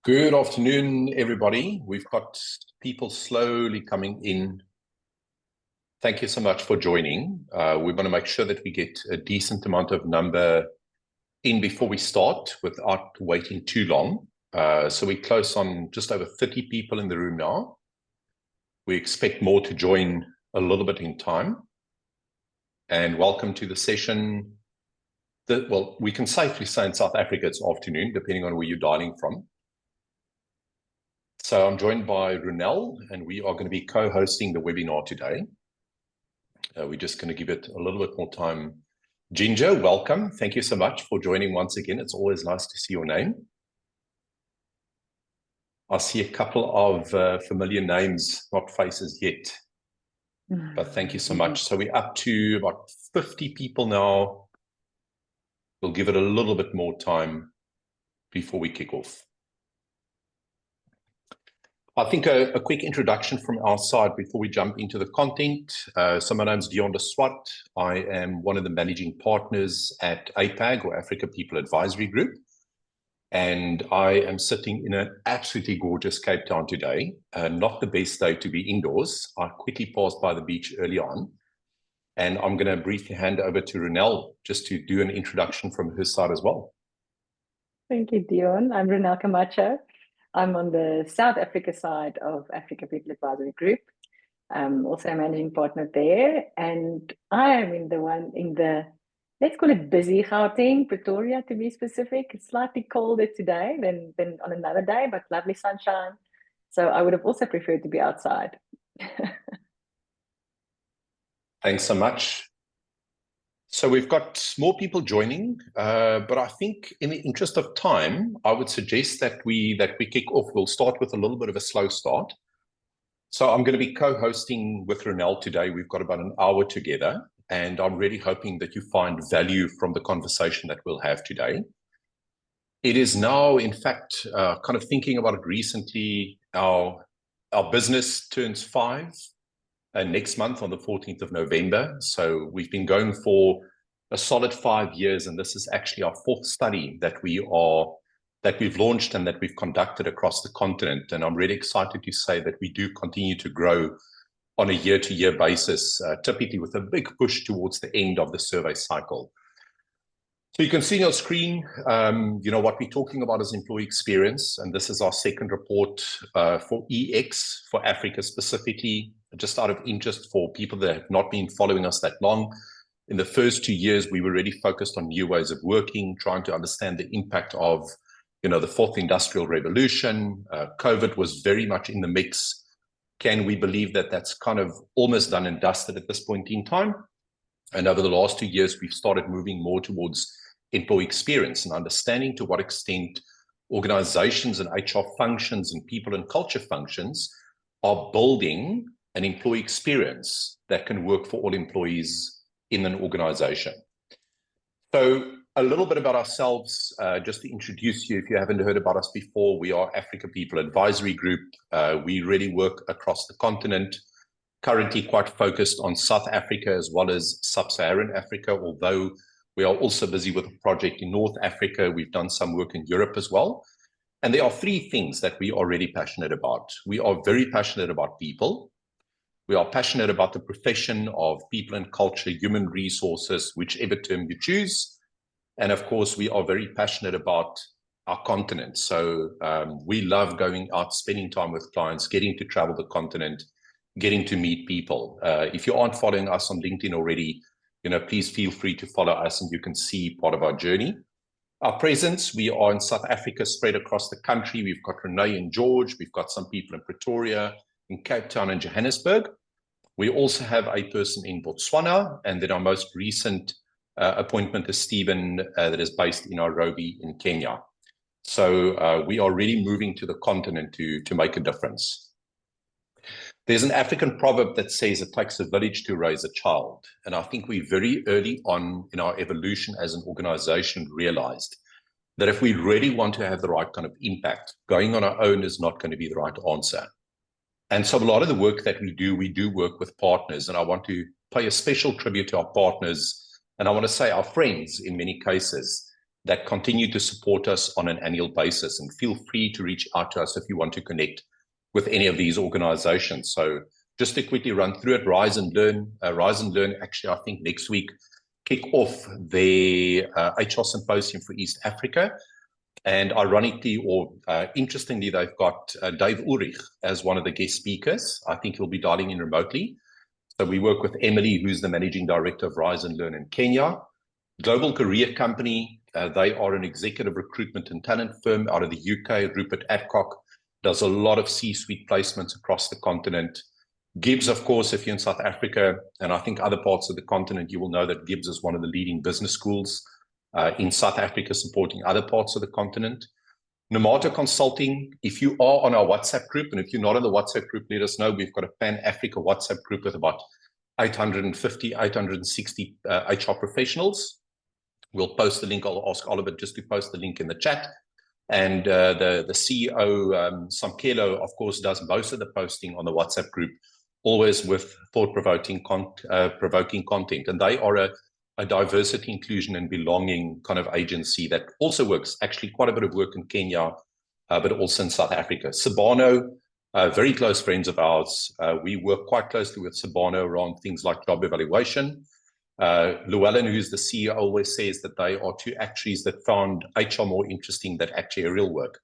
Good afternoon, everybody. We've got people slowly coming in. Thank you so much for joining. We want to make sure that we get a decent amount of number in before we start without waiting too long. So we're close on just over 30 people in the room now. We expect more to join a little bit in time. And welcome to the session. Well, we can safely say in South Africa it's afternoon, depending on where you're dialing from. So I'm joined by Ronel, and we are going to be co-hosting the webinar today. We're just going to give it a little bit more time. Ginger, welcome. Thank you so much for joining once again. It's always nice to see your name. I see a couple of familiar names, not faces yet, but thank you so much. So we're up to about 50 people now. We'll give it a little bit more time before we kick off. I think a quick introduction from our side before we jump into the content. So my name's Dion de Swart. I am one of the managing partners at APAG, or Africa People Advisory Group. And I am sitting in an absolutely gorgeous Cape Town today. Not the best day to be indoors. I quickly passed by the beach early on. And I'm going to briefly hand over to Ronel just to do an introduction from her side as well. Thank you, Dion. I'm Ronel Camacho. I'm on the South Africa side of Africa People Advisory Group. I'm also a managing partner there. And I am in the, let's call it busy Gauteng, Pretoria to be specific. It's slightly colder today than on another day, but lovely sunshine. So I would have also preferred to be outside. Thanks so much. So we've got more people joining, but I think in the interest of time, I would suggest that we kick off. We'll start with a little bit of a slow start. So I'm going to be co-hosting with Ronel today. We've got about an hour together, and I'm really hoping that you find value from the conversation that we'll have today. It is now, in fact, kind of thinking about it recently, our business turns 5. Next month on the 14th of November. So we've been going for a solid 5 years, and this is actually our 4th study that we've launched and that we've conducted across the continent. And I'm really excited to say that we do continue to grow on a year-to-year basis, typically with a big push towards the end of the survey cycle. So you can see on your screen, what we're talking about is employee experience, and this is our second report for EX, for Africa specifically. Just out of interest for people that have not been following us that long, in the first 2 years, we were really focused on new ways of working, trying to understand the impact of, the 4th industrial revolution. COVID was very much in the mix. Can we believe that that's kind of almost done and dusted at this point in time? And over the last 2 years, we've started moving more towards employee experience and understanding to what extent organizations and HR functions and people and culture functions are building an employee experience that can work for all employees in an organization. So a little bit about ourselves, just to introduce you, if you haven't heard about us before, we are Africa People Advisory Group. We really work across the continent, currently quite focused on South Africa as well as Sub-Saharan Africa, although we are also busy with a project in North Africa. We've done some work in Europe as well. And there are 3 things that we are really passionate about. We are very passionate about people. We are passionate about the profession of people and culture, human resources, whichever term you choose. And of course, we are very passionate about our continent. So we love going out, spending time with clients, getting to travel the continent, getting to meet people. If you aren't following us on LinkedIn already, please feel free to follow us and you can see part of our journey. Our presence, we are in South Africa, spread across the country. We've got Renee and George. We've got some people in Pretoria, in Cape Town and Johannesburg. We also have a person in Botswana, and then our most recent appointment is Stephen, that is based in Nairobi in Kenya. So we are really moving to the continent to make a difference. There's an African proverb that says it takes a village to raise a child. And I think we very early on in our evolution as an organization realized that if we really want to have the right kind of impact, going on our own is not going to be the right answer. And so a lot of the work that we do work with partners. And I want to pay a special tribute to our partners. And I want to say our friends in many cases, that continue to support us on an annual basis. And feel free to reach out to us if you want to connect with any of these organizations. So just to quickly run through it, Rise and Learn. Rise and Learn, actually, I think next week, kick off their HR Symposium for East Africa. And ironically, or interestingly, they've got Dave Ulrich as one of the guest speakers. I think he'll be dialing in remotely. So we work with Emily, who's the Managing Director of Rise and Learn in Kenya. Global Career Company, they are an executive recruitment and talent firm out of the UK. Rupert Adcock does a lot of C-suite placements across the continent. Gibbs, of course, if you're in South Africa, and I think other parts of the continent, you will know that Gibbs is one of the leading business schools in South Africa, supporting other parts of the continent. Nomata Consulting, if you are on our WhatsApp group, and if you're not in the WhatsApp group, let us know. We've got a Pan-Africa WhatsApp group with about 850, 860 HR professionals. We'll post the link. I'll ask Oliver just to post the link in the chat. And the CEO, Samkelo, of course, does most of the posting on the WhatsApp group, always with thought-provoking content. And they are a diversity, inclusion, and belonging kind of agency that also works, actually quite a bit of work in Kenya, but also in South Africa. Sabano, very close friends of ours. We work quite closely with Sabano around things like job evaluation. Llewellyn, who's the CEO, always says that they are two actuaries that found HR more interesting than actuarial work.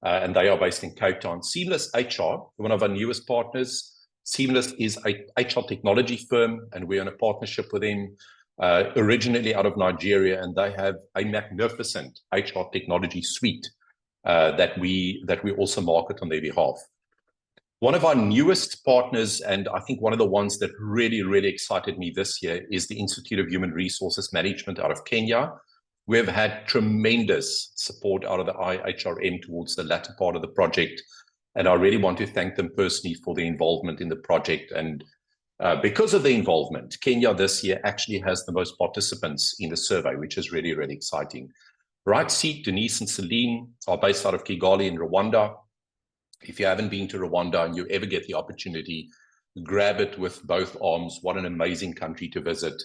And they are based in Cape Town. Seamless HR, one of our newest partners. Seamless is a HR technology firm, and we're in a partnership with them, originally out of Nigeria, and they have a magnificent HR technology suite that we also market on their behalf. One of our newest partners, and I think one of the ones that really, really excited me this year, is the Institute of Human Resources Management out of Kenya. We have had tremendous support out of the IHRM towards the latter part of the project, and I really want to thank them personally for their involvement in the project. And because of the involvement, Kenya this year actually has the most participants in the survey, which is really, really exciting. Right seat, Denise and Celine are based out of Kigali in Rwanda. If you haven't been to Rwanda and you ever get the opportunity, grab it with both arms. What an amazing country to visit.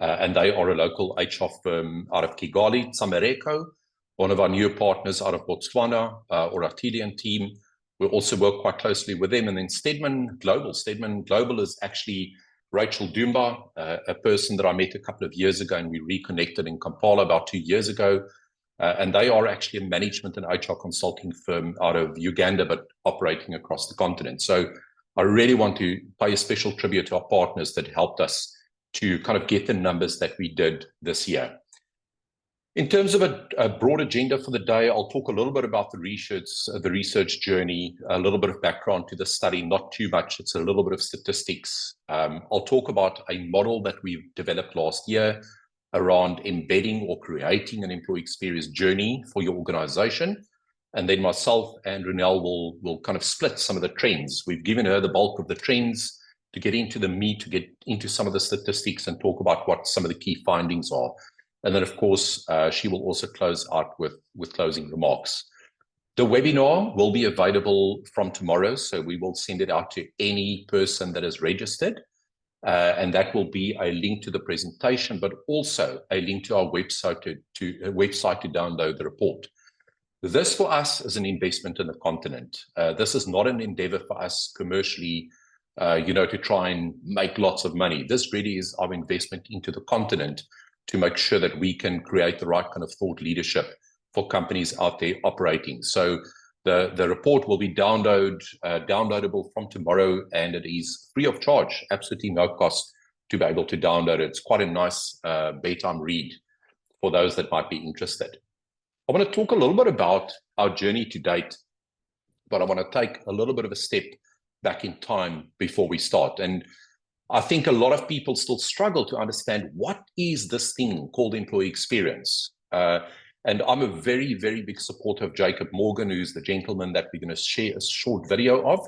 And they are a local HR firm out of Kigali. Tsamereko, one of our new partners out of Botswana, or Artelian team. We also work quite closely with them. And then Stedman Global. Stedman Global is actually Rachel Dumba, a person that I met a couple of years ago, and we reconnected in Kampala about 2 years ago. And they are actually a management and HR consulting firm out of Uganda, but operating across the continent. So I really want to pay a special tribute to our partners that helped us to kind of get the numbers that we did this year. In terms of a broad agenda for the day, I'll talk a little bit about the research journey, a little bit of background to the study, not too much. It's a little bit of statistics. I'll talk about a model that we've developed last year around embedding or creating an employee experience journey for your organization. And then myself and Renelle will kind of split some of the trends. We've given her the bulk of the trends to get into the meat, to get into some of the statistics and talk about what some of the key findings are. And then, of course, she will also close out with closing remarks. The webinar will be available from tomorrow, so we will send it out to any person that is registered. And that will be a link to the presentation, but also a link to our website to download the report. This for us is an investment in the continent. This is not an endeavor for us commercially, to try and make lots of money. This really is our investment into the continent to make sure that we can create the right kind of thought leadership for companies out there operating. So the report will be downloadable from tomorrow, and it is free of charge, absolutely no cost to be able to download it. It's quite a nice bedtime read for those that might be interested. I want to talk a little bit about our journey to date, but I want to take a little bit of a step back in time before we start. And I think a lot of people still struggle to understand what is this thing called employee experience. And I'm a very, very big supporter of Jacob Morgan, who's the gentleman that we're going to share a short video of.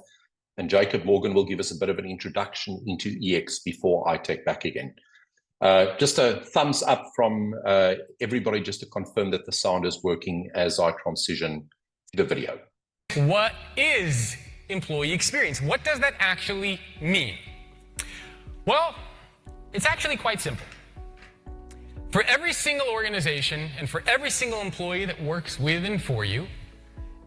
And Jacob Morgan will give us a bit of an introduction into EX before I take back again. Just a thumbs up from everybody just to confirm that the sound is working as I transition to the video. What is employee experience? What does that actually mean? Well, it's actually quite simple. For every single organization and for every single employee that works with and for you,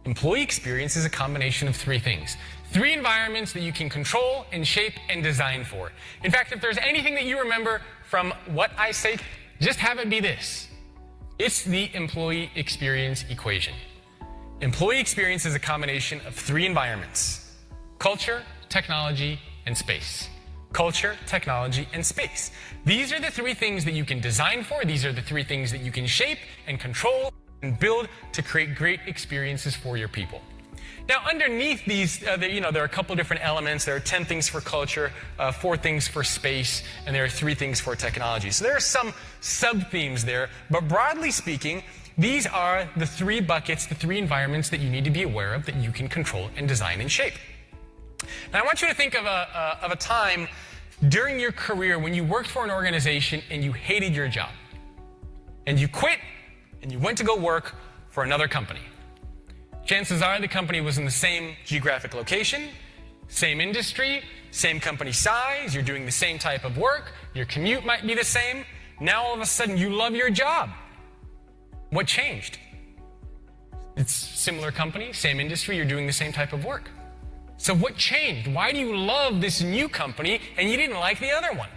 employee experience is a combination of three things. Three environments that you can control and shape and design for. In fact, if there's anything that you remember from what I say, just have it be this. It's the employee experience equation. Employee experience is a combination of three environments: culture, technology, and space. Culture, technology, and space. These are the three things that you can design for. These are the three things that you can shape and control and build to create great experiences for your people. Now, underneath these, there are a couple different elements. There are 10 things for culture, 4 things for space, and there are 3 things for technology. So there are some sub-themes there, but broadly speaking, these are the 3 buckets, the 3 environments that you need to be aware of that you can control and design and shape. Now, I want you to think of a time during your career when you worked for an organization and you hated your job. And you quit and you went to go work for another company. Chances are the company was in the same geographic location, same industry, same company size, you're doing the same type of work, your commute might be the same. Now all of a sudden you love your job. What changed? It's similar company, same industry, you're doing the same type of work. So what changed? Why do you love this new company and you didn't like the other one?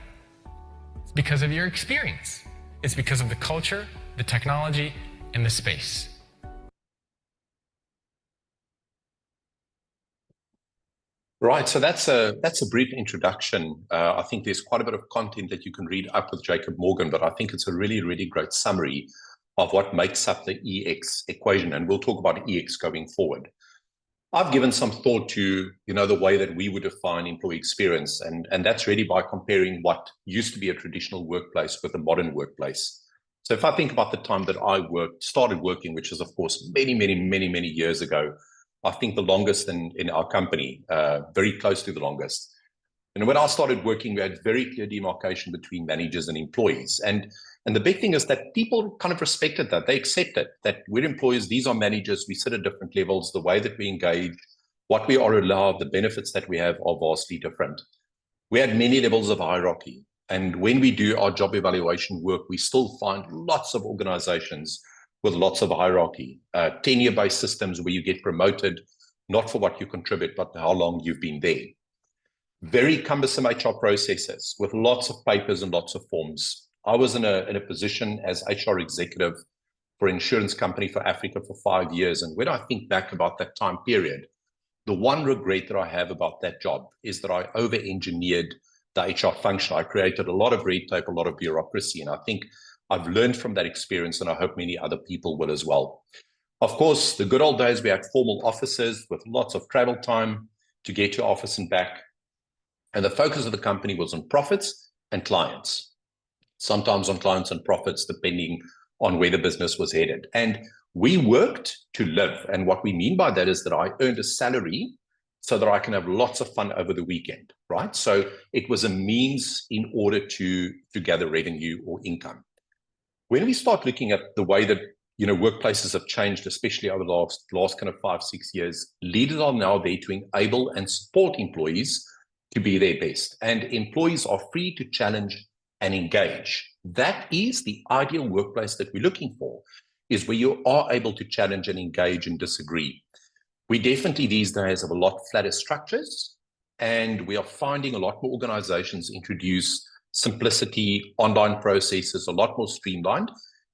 It's because of your experience. It's because of the culture, the technology, and the space. Right, so that's a brief introduction. I think there's quite a bit of content that you can read up with Jacob Morgan, but I think it's a really, really great summary of what makes up the EX equation, and we'll talk about EX going forward. I've given some thought to, the way that we would define employee experience, and that's really by comparing what used to be a traditional workplace with a modern workplace. So if I think about the time that I started working, which is of course many, many, many, many years ago, I think the longest in our company, very close to the longest. And when I started working, we had very clear demarcation between managers and employees. And the big thing is that people kind of respected that. They accepted that we're employees, these are managers, we sit at different levels, the way that we engage, what we are allowed, the benefits that we have are vastly different. We had many levels of hierarchy. And when we do our job evaluation work, we still find lots of organizations with lots of hierarchy, tenure-based systems where you get promoted, not for what you contribute, but how long you've been there. Very cumbersome HR processes with lots of papers and lots of forms. I was in a position as HR executive for an insurance company for Africa for 5 years. And when I think back about that time period, the one regret that I have about that job is that I over-engineered the HR function. I created a lot of red tape, a lot of bureaucracy, and I think I've learned from that experience, and I hope many other people will as well. Of course, the good old days, we had formal offices with lots of travel time to get to office and back. And the focus of the company was on profits and clients, sometimes on clients and profits, depending on where the business was headed. And we worked to live. And what we mean by that is that I earned a salary so that I can have lots of fun over the weekend, right? So it was a means in order to gather revenue or income. When we start looking at the way that workplaces have changed, especially over the last kind of 5-6 years, leaders are now there to enable and support employees to be their best. And employees are free to challenge and engage. That is the ideal workplace that we're looking for, is where you are able to challenge and engage and disagree. We definitely these days have a lot flatter structures, and we are finding a lot more organizations introduce simplicity, online processes, a lot more streamlined,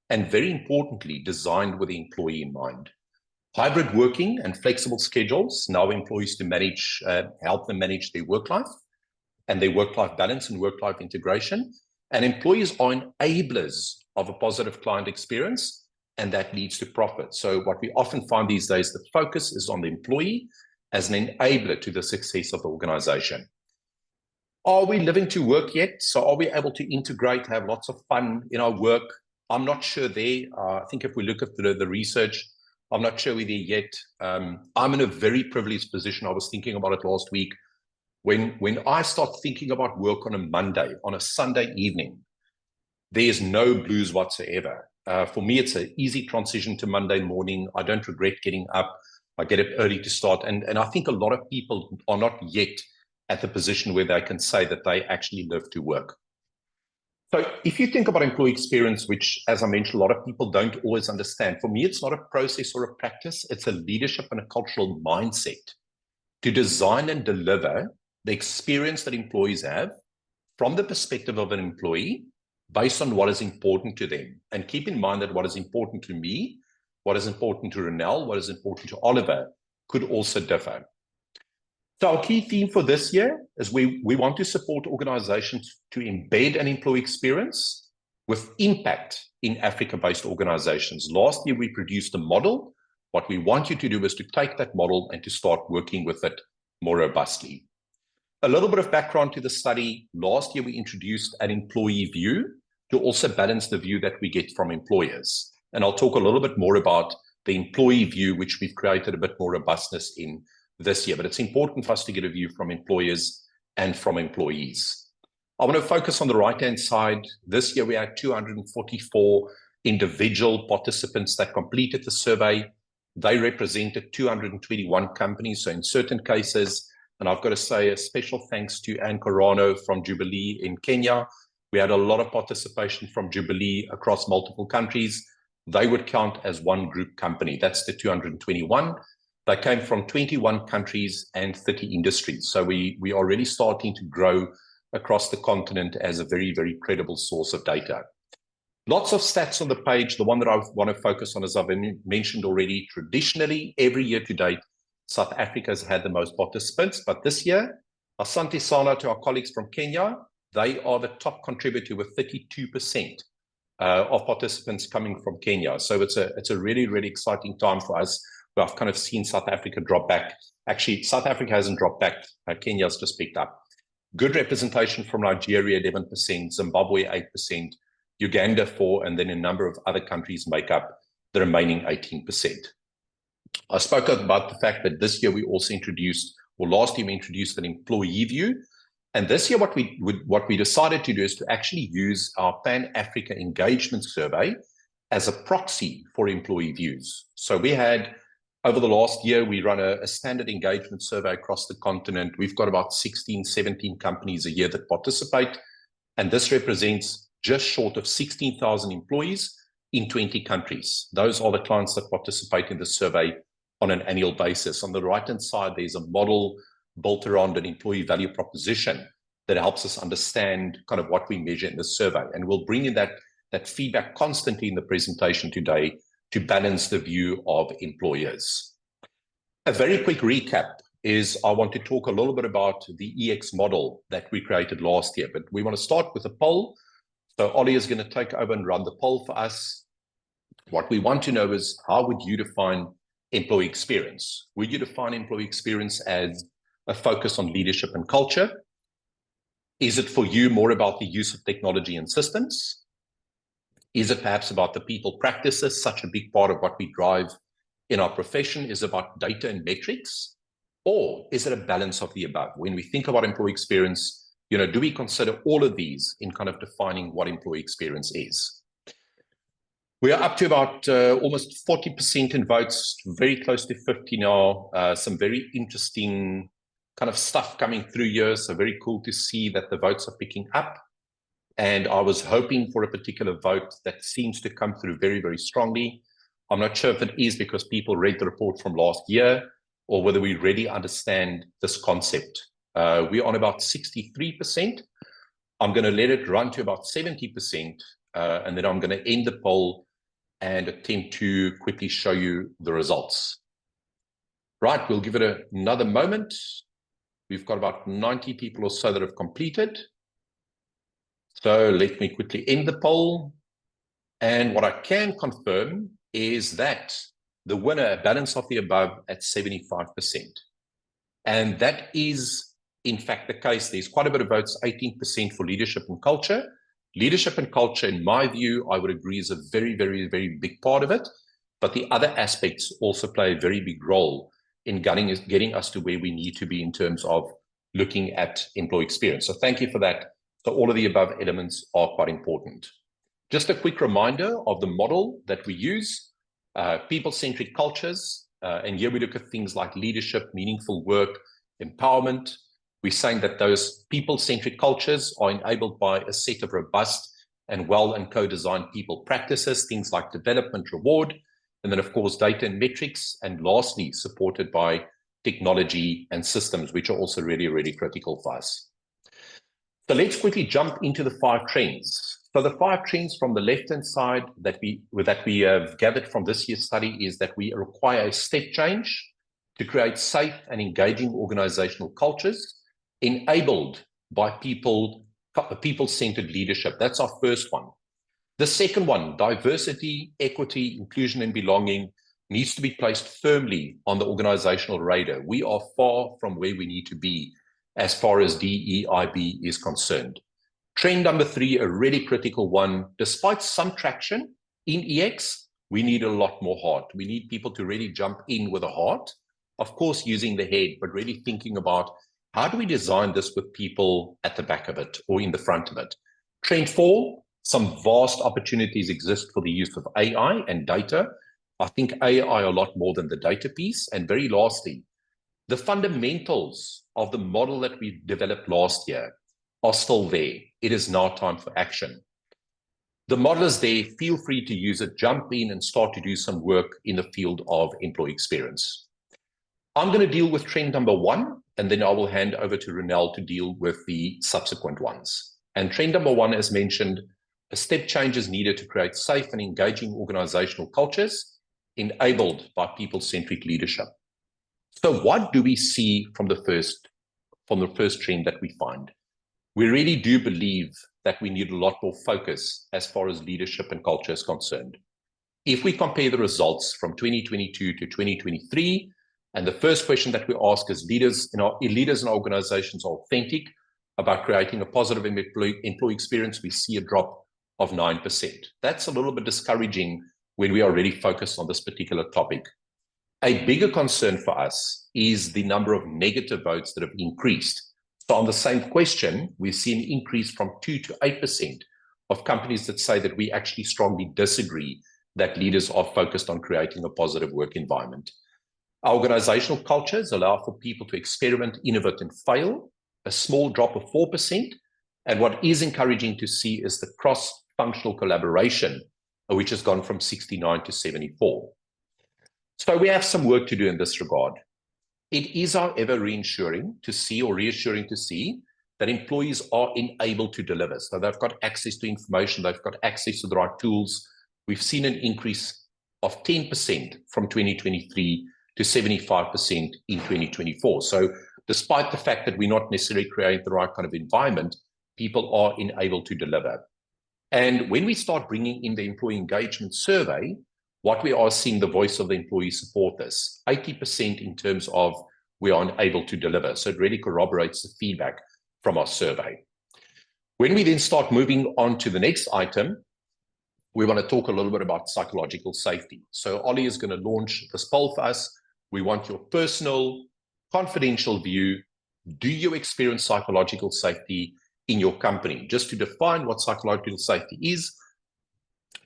and very importantly, designed with the employee in mind. Hybrid working and flexible schedules allow employees to manage, help them manage their work life and their work-life balance and work-life integration. And employees are enablers of a positive client experience, and that leads to profit. So what we often find these days, the focus is on the employee as an enabler to the success of the organization. Are we living to work yet? So are we able to integrate, have lots of fun in our work? I'm not sure there. I think if we look at the research, I'm not sure we're there yet. I'm in a very privileged position. I was thinking about it last week. When I start thinking about work on a Monday, on a Sunday evening, there's no blues whatsoever. For me, it's an easy transition to Monday morning. I don't regret getting up. I get up early to start. And I think a lot of people are not yet at the position where they can say that they actually live to work. So if you think about employee experience, which, as I mentioned, a lot of people don't always understand, for me, it's not a process or a practice. It's a leadership and a cultural mindset to design and deliver the experience that employees have from the perspective of an employee based on what is important to them. And keep in mind that what is important to me, what is important to Ronel, what is important to Oliver could also differ. So our key theme for this year is we want to support organizations to embed an employee experience with impact in Africa-based organizations. Last year, we produced a model. What we want you to do is to take that model and to start working with it more robustly. A little bit of background to the study. Last year, we introduced an employee view to also balance the view that we get from employers. And I'll talk a little bit more about the employee view, which we've created a bit more robustness in this year. But it's important for us to get a view from employers and from employees. I want to focus on the right-hand side. This year, we had 244 individual participants that completed the survey. They represented 221 companies. So in certain cases, and I've got to say a special thanks to Anne Corano from Jubilee in Kenya. We had a lot of participation from Jubilee across multiple countries. They would count as one group company. That's the 221. They came from 21 countries and 30 industries. So we are already starting to grow across the continent as a very, very credible source of data. Lots of stats on the page. The one that I want to focus on, as I've mentioned already, traditionally, every year to date, South Africa has had the most participants. But this year, asante sana to our colleagues from Kenya, they are the top contributor with 32% of participants coming from Kenya. So it's a really, really exciting time for us. I've kind of seen South Africa drop back. Actually, South Africa hasn't dropped back. Kenya's just picked up. Good representation from Nigeria, 11%, Zimbabwe, 8%, Uganda, 4%, and then a number of other countries make up the remaining 18%. I spoke about the fact that this year we also introduced, or last year we introduced an employee view. And this year what we decided to do is to actually use our Pan-Africa engagement survey as a proxy for employee views. So we had, over the last year, we run a standard engagement survey across the continent. We've got about 16, 17 companies a year that participate. And this represents just short of 16,000 employees in 20 countries. Those are the clients that participate in the survey on an annual basis. On the right-hand side, there's a model built around an employee value proposition that helps us understand kind of what we measure in the survey. And we'll bring in that feedback constantly in the presentation today to balance the view of employers. A very quick recap is I want to talk a little bit about the EX model that we created last year, but we want to start with a poll. So Ollie is going to take over and run the poll for us. What we want to know is, how would you define employee experience? Would you define employee experience as a focus on leadership and culture? Is it for you more about the use of technology and systems? Is it perhaps about the people practices? Such a big part of what we drive in our profession is about data and metrics. Or is it a balance of the above? When we think about employee experience, do we consider all of these in kind of defining what employee experience is? We are up to about almost 40% in votes, very close to 50 now. Some very interesting kind of stuff coming through here. So very cool to see that the votes are picking up. And I was hoping for a particular vote that seems to come through very, very strongly. I'm not sure if it is because people read the report from last year or whether we really understand this concept. We're on about 63%. I'm going to let it run to about 70%, and then I'm going to end the poll and attempt to quickly show you the results. Right, we'll give it another moment. We've got about 90 people or so that have completed. So let me quickly end the poll. And what I can confirm is that the winner, balance of the above at 75%. And that is, in fact, the case. There's quite a bit of votes, 18% for leadership and culture. Leadership and culture, in my view, I would agree is a very, very, very big part of it. But the other aspects also play a very big role in getting us to where we need to be in terms of looking at employee experience. So thank you for that. So all of the above elements are quite important. Just a quick reminder of the model that we use, people-centric cultures. And here we look at things like leadership, meaningful work, empowerment. We're saying that those people-centric cultures are enabled by a set of robust and well and co-designed people practices, things like development, reward, and then of course data and metrics, and lastly supported by technology and systems, which are also really, really critical for us. So let's quickly jump into the 5 trends. So the 5 trends from the left-hand side that we have gathered from this year's study is that we require a step change to create safe and engaging organizational cultures enabled by people-centered leadership. That's our first one. The second one, diversity, equity, inclusion, and belonging, needs to be placed firmly on the organizational radar. We are far from where we need to be as far as DEIB is concerned. Trend number 3, a really critical one. Despite some traction in EX, we need a lot more heart. We need people to really jump in with a heart, of course, using the head, but really thinking about how do we design this with people at the back of it or in the front of it. Trend 4, some vast opportunities exist for the use of AI and data. I think AI a lot more than the data piece. And very lastly, the fundamentals of the model that we developed last year are still there. It is now time for action. The model is there. Feel free to use it. Jump in and start to do some work in the field of employee experience. I'm going to deal with trend number 1, and then I will hand over to Ronel to deal with the subsequent ones. And trend number 1, as mentioned, a step change is needed to create safe and engaging organizational cultures enabled by people-centric leadership. So what do we see from the first trend that we find? We really do believe that we need a lot more focus as far as leadership and culture is concerned. If we compare the results from 2022 to 2023, and the first question that we ask is leaders in our organizations are authentic about creating a positive employee experience, we see a drop of 9%. That's a little bit discouraging when we are really focused on this particular topic. A bigger concern for us is the number of negative votes that have increased. So on the same question, we've seen an increase from 2 to 8% of companies that say that we actually strongly disagree that leaders are focused on creating a positive work environment. Our organizational cultures allow for people to experiment, innovate, and fail, a small drop of 4%. And what is encouraging to see is the cross-functional collaboration, which has gone from 69 to 74. So we have some work to do in this regard. It is, however, reassuring to see that employees are enabled to deliver. So they've got access to information, they've got access to the right tools. We've seen an increase of 10% from 2023 to 75% in 2024. So despite the fact that we're not necessarily creating the right kind of environment, people are enabled to deliver. And when we start bringing in the employee engagement survey, what we are seeing the voice of the employee support this, 80% in terms of we are unable to deliver. So it really corroborates the feedback from our survey. When we then start moving on to the next item, we want to talk a little bit about psychological safety. So Ollie is going to launch this poll for us. We want your personal, confidential view. Do you experience psychological safety in your company? Just to define what psychological safety is,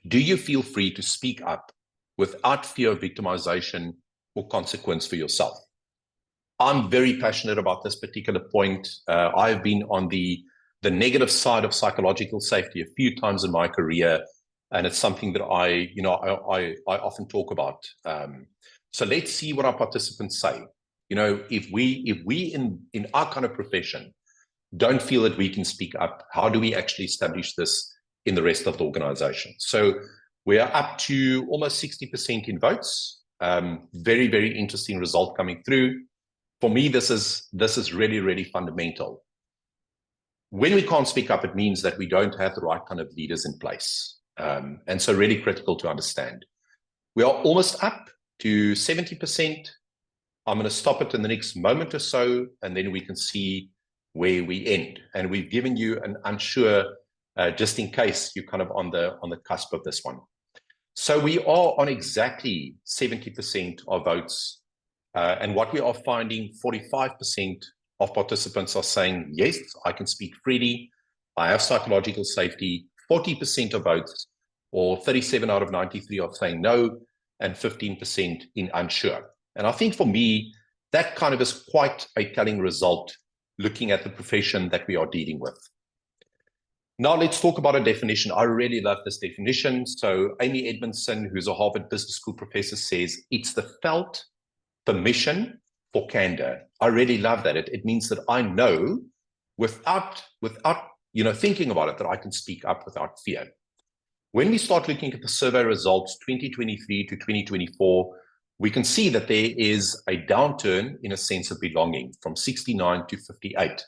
do you feel free to speak up without fear of victimization or consequence for yourself? I'm very passionate about this particular point. I've been on the negative side of psychological safety a few times in my career, and it's something that I often talk about. So let's see what our participants say. If we in our kind of profession don't feel that we can speak up, how do we actually establish this in the rest of the organization? So we are up to almost 60% in votes. Very, very interesting result coming through. For me, this is really, really fundamental. When we can't speak up, it means that we don't have the right kind of leaders in place. And so really critical to understand. We are almost up to 70%. I'm going to stop it in the next moment or so, and then we can see where we end. And we've given you an unsure, just in case you're kind of on the cusp of this one. So we are on exactly 70% of votes. And what we are finding, 45% of participants are saying, yes, I can speak freely. I have psychological safety. 40% of votes, or 37 out of 93, are saying no, and 15% in unsure. And I think for me, that kind of is quite a telling result looking at the profession that we are dealing with. Now let's talk about a definition. I really love this definition. So Amy Edmondson, who's a Harvard Business School professor, says it's the felt permission for candor. I really love that. It means that I know without thinking about it, that I can speak up without fear. When we start looking at the survey results 2023 to 2024, we can see that there is a downturn in a sense of belonging from 69 to 58.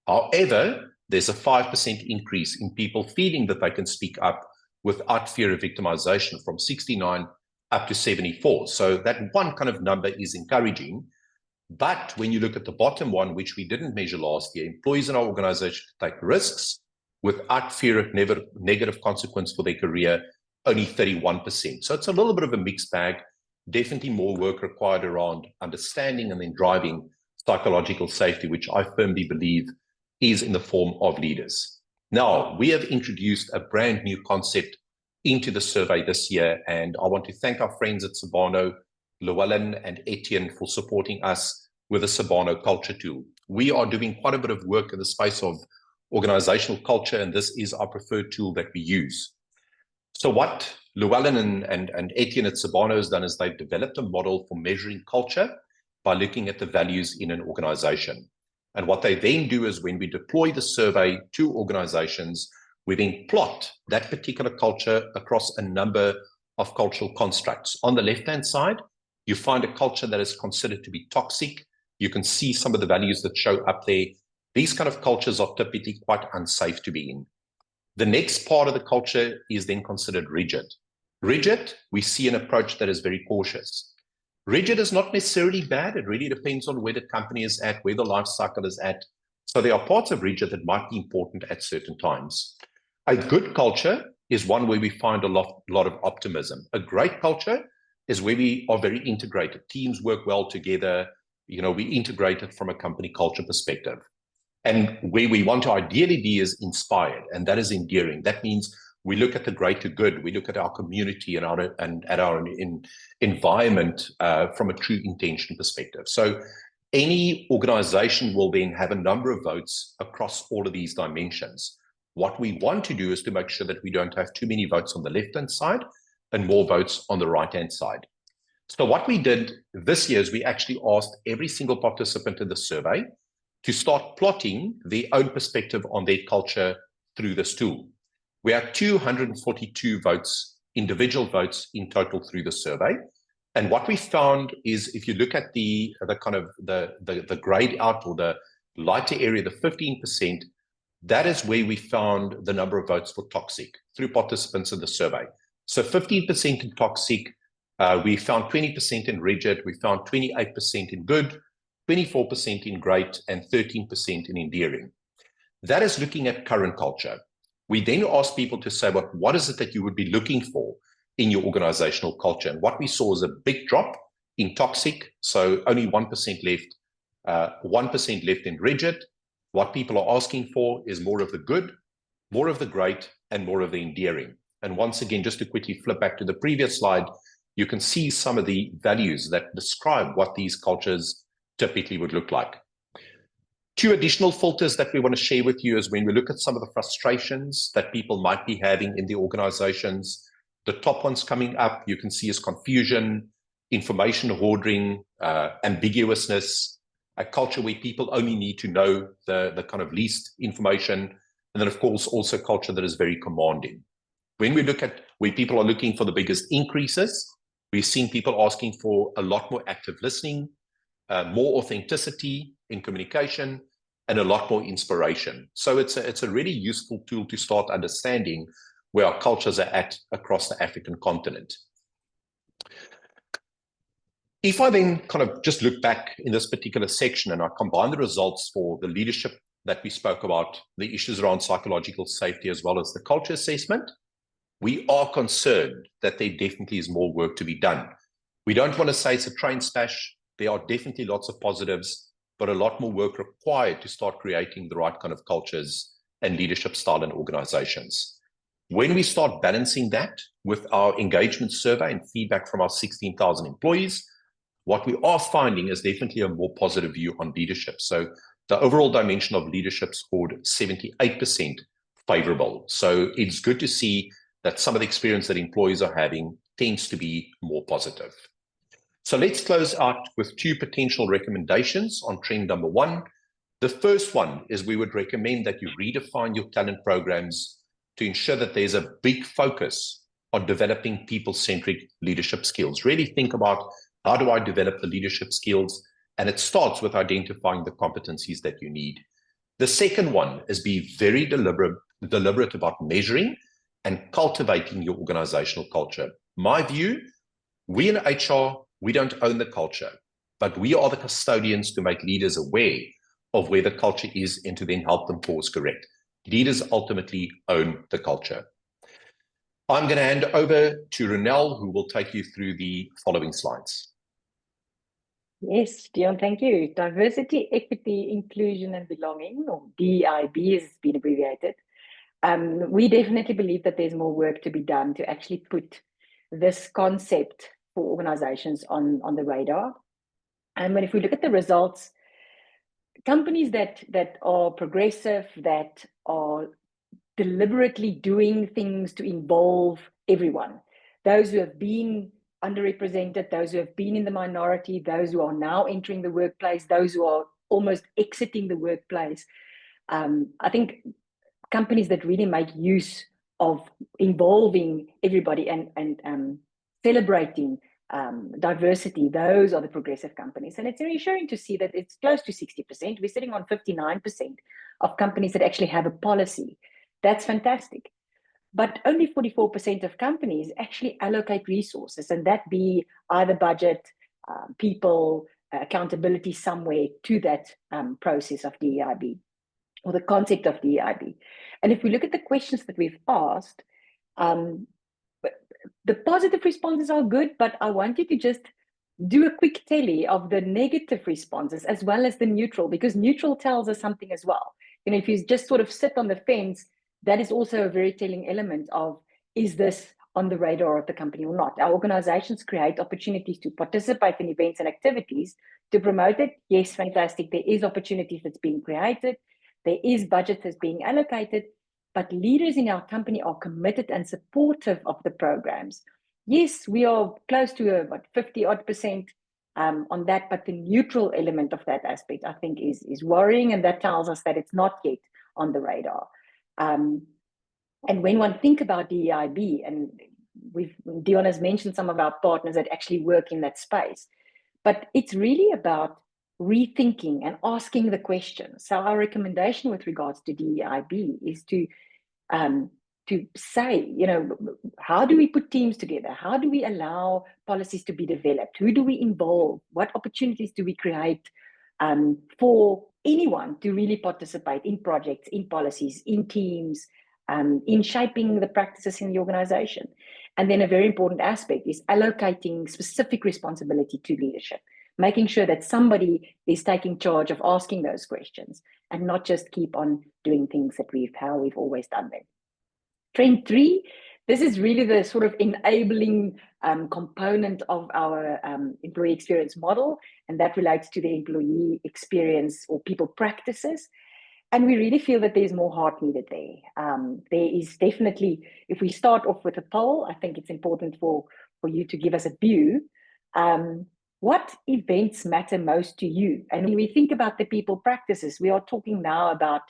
However, there's a 5% increase in people feeling that they can speak up without fear of victimization from 69 up to 74. So that one kind of number is encouraging. But when you look at the bottom one, which we didn't measure last year, employees in our organization take risks without fear of negative consequence for their career, only 31%. So it's a little bit of a mixed bag. Definitely more work required around understanding and then driving psychological safety, which I firmly believe is in the form of leaders. Now, we have introduced a brand new concept into the survey this year, and I want to thank our friends at Sabano, Llewellyn and Etienne, for supporting us with the Sabano culture tool. We are doing quite a bit of work in the space of organizational culture, and this is our preferred tool that we use. So what Llewellyn and Etienne at Sabano has done is they've developed a model for measuring culture by looking at the values in an organization. And what they then do is when we deploy the survey to organizations, we then plot that particular culture across a number of cultural constructs. On the left-hand side, you find a culture that is considered to be toxic. You can see some of the values that show up there. These kind of cultures are typically quite unsafe to be in. The next part of the culture is then considered rigid. Rigid, we see an approach that is very cautious. Rigid is not necessarily bad. It really depends on where the company is at, where the life cycle is at. So there are parts of rigid that might be important at certain times. A good culture is one where we find a lot of optimism. A great culture is where we are very integrated. Teams work well together. We integrate it from a company culture perspective. And where we want to ideally be is inspired, and that is endearing. That means we look at the greater good. We look at our community and at our environment from a true intention perspective. So any organization will then have a number of votes across all of these dimensions. What we want to do is to make sure that we don't have too many votes on the left-hand side and more votes on the right-hand side. So what we did this year is we actually asked every single participant in the survey to start plotting their own perspective on their culture through this tool. We had 242 votes, individual votes in total through the survey. And what we found is if you look at the grayed out or the lighter area, the 15%, that is where we found the number of votes for toxic through participants in the survey. So 15% in toxic, we found 20% in rigid, we found 28% in good, 24% in great, and 13% in endearing. That is looking at current culture. We then asked people to say, what is it that you would be looking for in your organizational culture? And what we saw is a big drop in toxic, so only 1% left, 1% left in rigid. What people are asking for is more of the good, more of the great, and more of the endearing. And once again, just to quickly flip back to the previous slide, you can see some of the values that describe what these cultures typically would look like. Two additional filters that we want to share with you is when we look at some of the frustrations that people might be having in the organizations. The top ones coming up, you can see is confusion, information hoarding, ambiguousness, a culture where people only need to know the kind of least information, and then of course also culture that is very commanding. When we look at where people are looking for the biggest increases, we've seen people asking for a lot more active listening, more authenticity in communication, and a lot more inspiration. So it's a really useful tool to start understanding where our cultures are at across the African continent. If I then kind of just look back in this particular section and I combine the results for the leadership that we spoke about, the issues around psychological safety, as well as the culture assessment, we are concerned that there definitely is more work to be done. We don't want to say it's a train smash. There are definitely lots of positives, but a lot more work required to start creating the right kind of cultures and leadership style in organizations. When we start balancing that with our engagement survey and feedback from our 16,000 employees, what we are finding is definitely a more positive view on leadership. So the overall dimension of leadership scored 78% favorable. So it's good to see that some of the experience that employees are having tends to be more positive. So let's close out with 2 potential recommendations on trend number 1. The first one is we would recommend that you redefine your talent programs to ensure that there's a big focus on developing people-centric leadership skills. Really think about, how do I develop the leadership skills? And it starts with identifying the competencies that you need. The second one is be very deliberate about measuring and cultivating your organizational culture. My view, we in HR, we don't own the culture, but we are the custodians to make leaders aware of where the culture is and to then help them course correct. Leaders ultimately own the culture. I'm going to hand over to Ronelle, who will take you through the following slides. Yes, Dion, thank you. Diversity, equity, inclusion, and belonging, or DEIB as it's been abbreviated. We definitely believe that there's more work to be done to actually put this concept for organizations on the radar. And if we look at the results, companies that are progressive, that are deliberately doing things to involve everyone, those who have been underrepresented, those who have been in the minority, those who are now entering the workplace, those who are almost exiting the workplace. I think companies that really make use of involving everybody and celebrating diversity, those are the progressive companies. And it's reassuring to see that it's close to 60%. We're sitting on 59% of companies that actually have a policy. That's fantastic. But only 44% of companies actually allocate resources, and that be either budget, people, accountability somewhere to that process of DEIB or the concept of DEIB. And if we look at the questions that we've asked, the positive responses are good, but I want you to just do a quick tally of the negative responses as well as the neutral, because neutral tells us something as well. You know, if you just sort of sit on the fence, that is also a very telling element of, is this on the radar of the company or not? Our organizations create opportunities to participate in events and activities to promote it. Yes, fantastic. There is opportunities that's being created. There is budget that's being allocated, but leaders in our company are committed and supportive of the programs. Yes, we are close to 50-odd% on that, but the neutral element of that aspect, I think, is worrying, and that tells us that it's not yet on the radar. And when one think about DEIB, and Dion has mentioned some of our partners that actually work in that space, but it's really about rethinking and asking the questions. So our recommendation with regards to DEIB is to say, you know, how do we put teams together? How do we allow policies to be developed? Who do we involve? What opportunities do we create for anyone to really participate in projects, in policies, in teams, in shaping the practices in the organization? And then a very important aspect is allocating specific responsibility to leadership, making sure that somebody is taking charge of asking those questions and not just keep on doing things that how we've always done them. Trend 3, this is really the sort of enabling component of our employee experience model, and that relates to the employee experience or people practices. And we really feel that there's more heart needed there. There is definitely, if we start off with a poll, I think it's important for you to give us a view. What events matter most to you? And when we think about the people practices, we are talking now about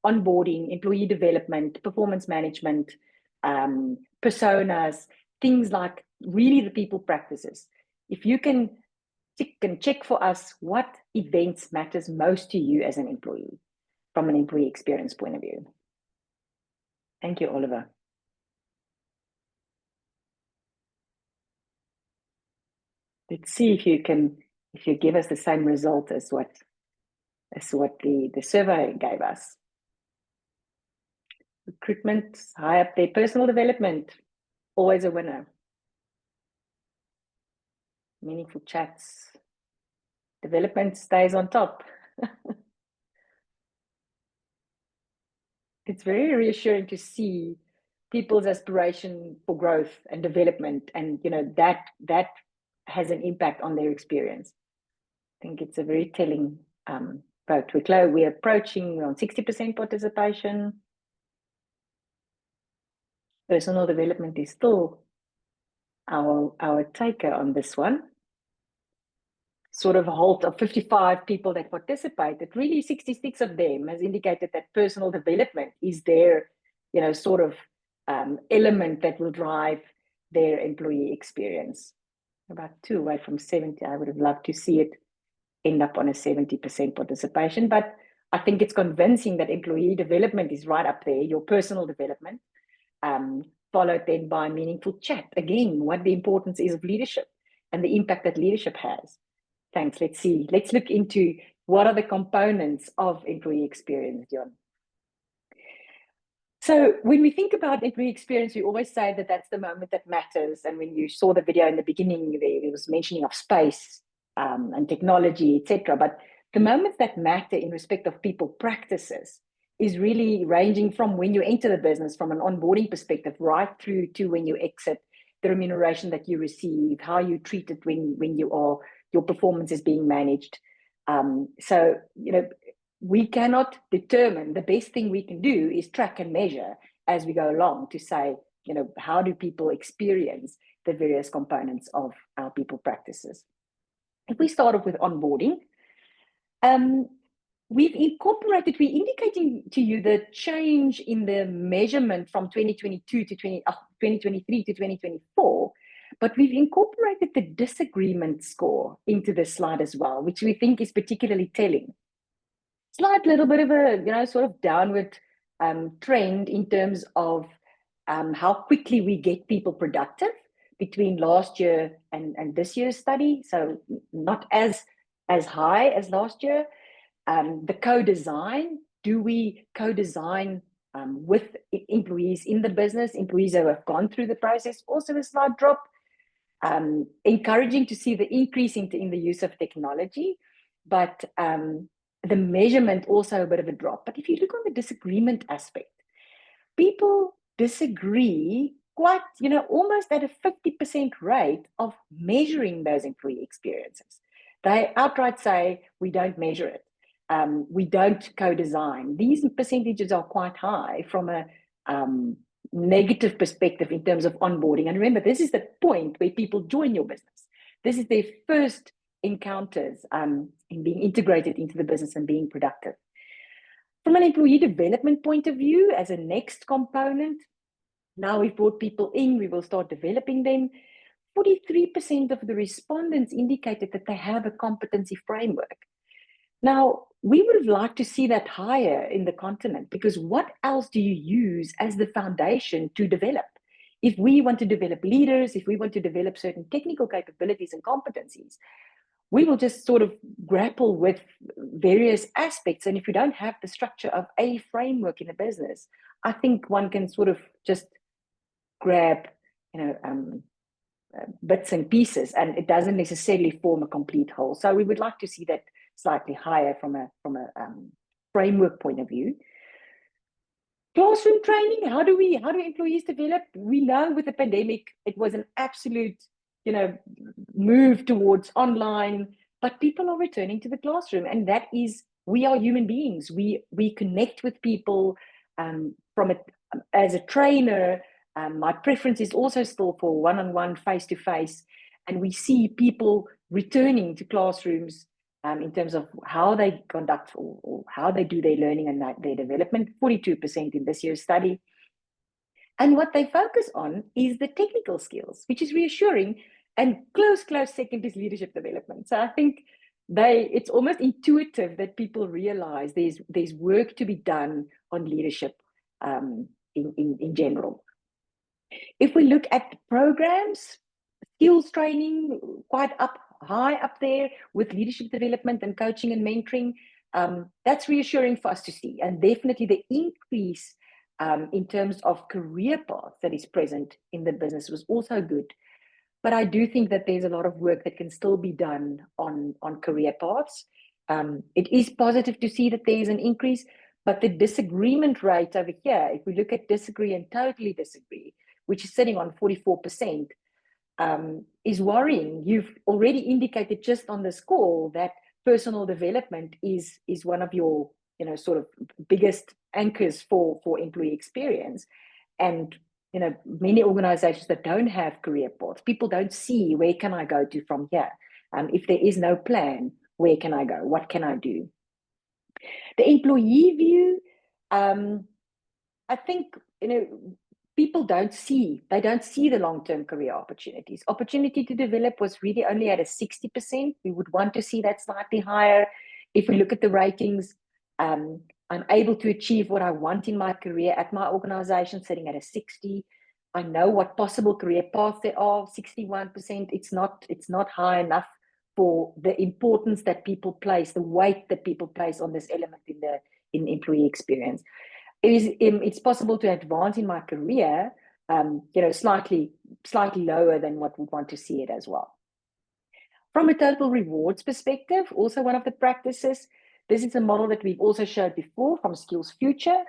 onboarding, employee development, performance management, personas, things like really the people practices. If you can check for us what events matters most to you as an employee from an employee experience point of view. Thank you, Oliver. Let's see if you give us the same result as what the survey gave us. Recruitment, high up there. Personal development, always a winner. Meaningful chats. Development stays on top. It's very reassuring to see people's aspiration for growth and development, and you know that has an impact on their experience. I think it's a very telling vote. We're approaching around 60% participation. Personal development is still our taker on this one. Sort of a halt of 55 people that participated, really 66 of them has indicated that personal development is their, sort of element that will drive their employee experience. About 2 away from 70. I would have loved to see it end up on a 70% participation, but I think it's convincing that employee development is right up there, your personal development, followed then by meaningful chat. Again, what the importance is of leadership and the impact that leadership has. Thanks. Let's see. Let's look into what are the components of employee experience, John. So when we think about employee experience, we always say that that's the moment that matters. And when you saw the video in the beginning, there was mentioning of space and technology, etc. But the moments that matter in respect of people practices is really ranging from when you enter the business, from an onboarding perspective, right through to when you exit, the remuneration that you receive, how you treat it when your performance is being managed. So, we cannot determine. The best thing we can do is track and measure as we go along to say, how do people experience the various components of our people practices. If we start off with onboarding, we're indicating to you the change in the measurement from 2022 to 2023 to 2024, but we've incorporated the disagreement score into this slide as well, which we think is particularly telling. Slight little bit of a, sort of downward trend in terms of how quickly we get people productive between last year and this year's study. So not as high as last year. The co-design, do we co-design with employees in the business, employees who have gone through the process? Also a slight drop. Encouraging to see the increase in the use of technology, but the measurement also a bit of a drop. But if you look on the disagreement aspect, people disagree quite, almost at a 50% rate of measuring those employee experiences. They outright say, we don't measure it. We don't co-design. These percentages are quite high from a negative perspective in terms of onboarding. And remember, this is the point where people join your business. This is their first encounters in being integrated into the business and being productive. From an employee development point of view, as a next component, now we've brought people in, we will start developing them. 43% of the respondents indicated that they have a competency framework. Now, we would have liked to see that higher in the continent, because what else do you use as the foundation to develop? If we want to develop leaders, if we want to develop certain technical capabilities and competencies, we will just sort of grapple with various aspects. And if you don't have the structure of a framework in a business, I think one can sort of just grab, bits and pieces, and it doesn't necessarily form a complete whole. So we would like to see that slightly higher from a framework point of view. Classroom training, how do employees develop? We know with the pandemic, it was an absolute, move towards online, but people are returning to the classroom, and that is, we are human beings. We connect with people as a trainer. My preference is also still for one-on-one, face-to-face, and we see people returning to classrooms in terms of how they conduct or how they do their learning and their development, 42% in this year's study. And what they focus on is the technical skills, which is reassuring, and close second is leadership development. So I think it's almost intuitive that people realize there's work to be done on leadership in general. If we look at programs, skills training, quite high up there with leadership development and coaching and mentoring, that's reassuring for us to see. And definitely the increase in terms of career path that is present in the business was also good. But I do think that there's a lot of work that can still be done on career paths. It is positive to see that there's an increase, but the disagreement rate over here, if we look at disagree and totally disagree, which is sitting on 44%, is worrying. You've already indicated just on this call that personal development is one of your, sort of biggest anchors for employee experience. And, many organizations that don't have career paths. People don't see, where can I go to from here? If there is no plan, where can I go? What can I do? The employee view, I think, people don't see the long-term career opportunities. Opportunity to develop was really only at a 60%. We would want to see that slightly higher. If we look at the ratings, I'm able to achieve what I want in my career at my organization, sitting at a 60. I know what possible career paths there are, 61%. It's not high enough for the importance that people place, the weight that people place on this element in employee experience. It's possible to advance in my career, slightly lower than what we want to see it as well. From a total rewards perspective, also one of the practices, this is a model that we've also showed before from Skills Future.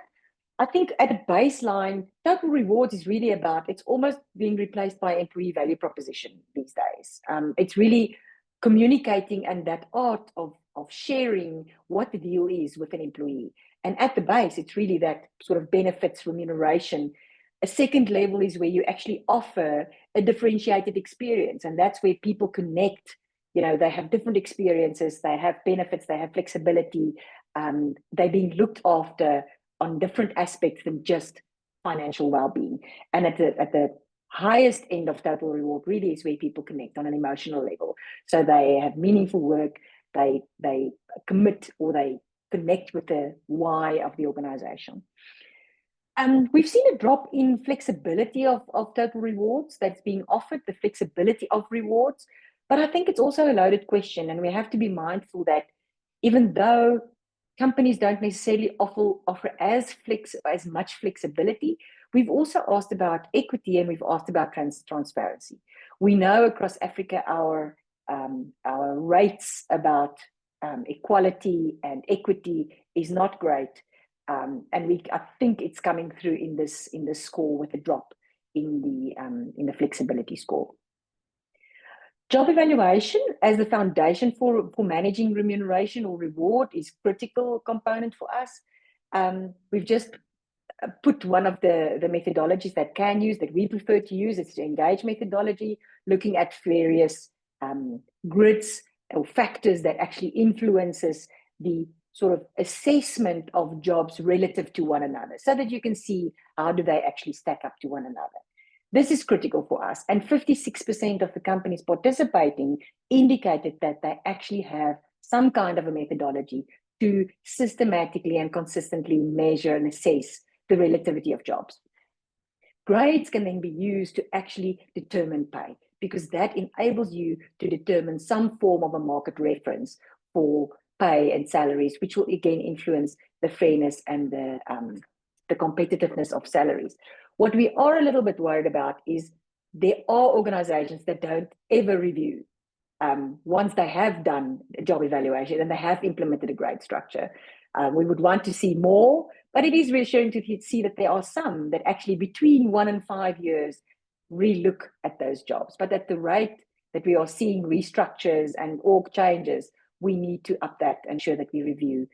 I think at a baseline, total rewards is really about, it's almost being replaced by employee value proposition these days. It's really communicating and that art of sharing what the deal is with an employee. And at the base, it's really that sort of benefits remuneration. A second level is where you actually offer a differentiated experience. And that's where people connect. They have different experiences, they have benefits, they have flexibility. They're being looked after on different aspects than just financial well-being. And at the highest end of total reward really is where people connect on an emotional level. So they have meaningful work, they commit, or they connect with the why of the organization. We've seen a drop in flexibility of total rewards that's being offered, the flexibility of rewards. But I think it's also a loaded question, and we have to be mindful that even though companies don't necessarily offer as much flexibility, we've also asked about equity and we've asked about transparency. We know across Africa our rates about equality and equity is not great, and I think it's coming through in this score with a drop in the flexibility score. Job evaluation as the foundation for managing remuneration or reward is critical component for us. We've just put one of the methodologies that we prefer to use. It's the engage methodology, looking at various grids or factors that actually influences the sort of assessment of jobs relative to one another, so that you can see how do they actually stack up to one another. This is critical for us, and 56% of the companies participating indicated that they actually have some kind of a methodology to systematically and consistently measure and assess the relativity of jobs. Grades can then be used to actually determine pay, because that enables you to determine some form of a market reference for pay and salaries, which will again influence the fairness and the competitiveness of salaries. What we are a little bit worried about is there are organizations that don't ever review once they have done a job evaluation and they have implemented a grade structure. We would want to see more, but it is reassuring to see that there are some that actually between 1 and 5 years relook at those jobs. But at the rate that we are seeing restructures and org changes, we need to up that and ensure that we review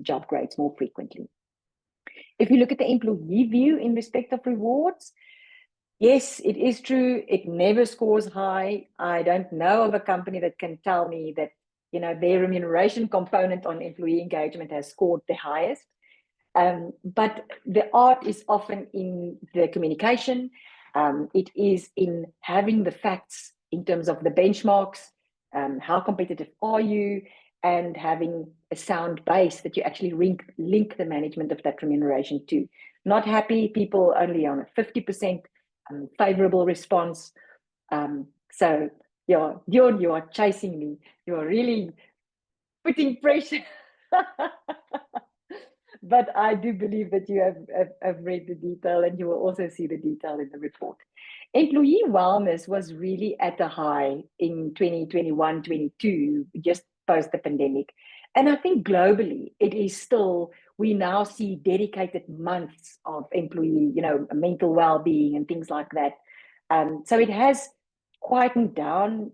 job grades more frequently. If you look at the employee view in respect of rewards, yes, it is true, it never scores high. I don't know of a company that can tell me that their remuneration component on employee engagement has scored the highest. But the art is often in the communication. It is in having the facts in terms of the benchmarks, how competitive are you, and having a sound base that you actually link the management of that remuneration to. Not happy people only on a 50% favorable response. So yeah, Dion, you are chasing me. You are really putting pressure. But I do believe that you have read the detail, and you will also see the detail in the report. Employee wellness was really at a high in 2021-22, just post the pandemic. And I think globally, it is still, we now see dedicated months of employee, mental well-being and things like that. So it has quietened down,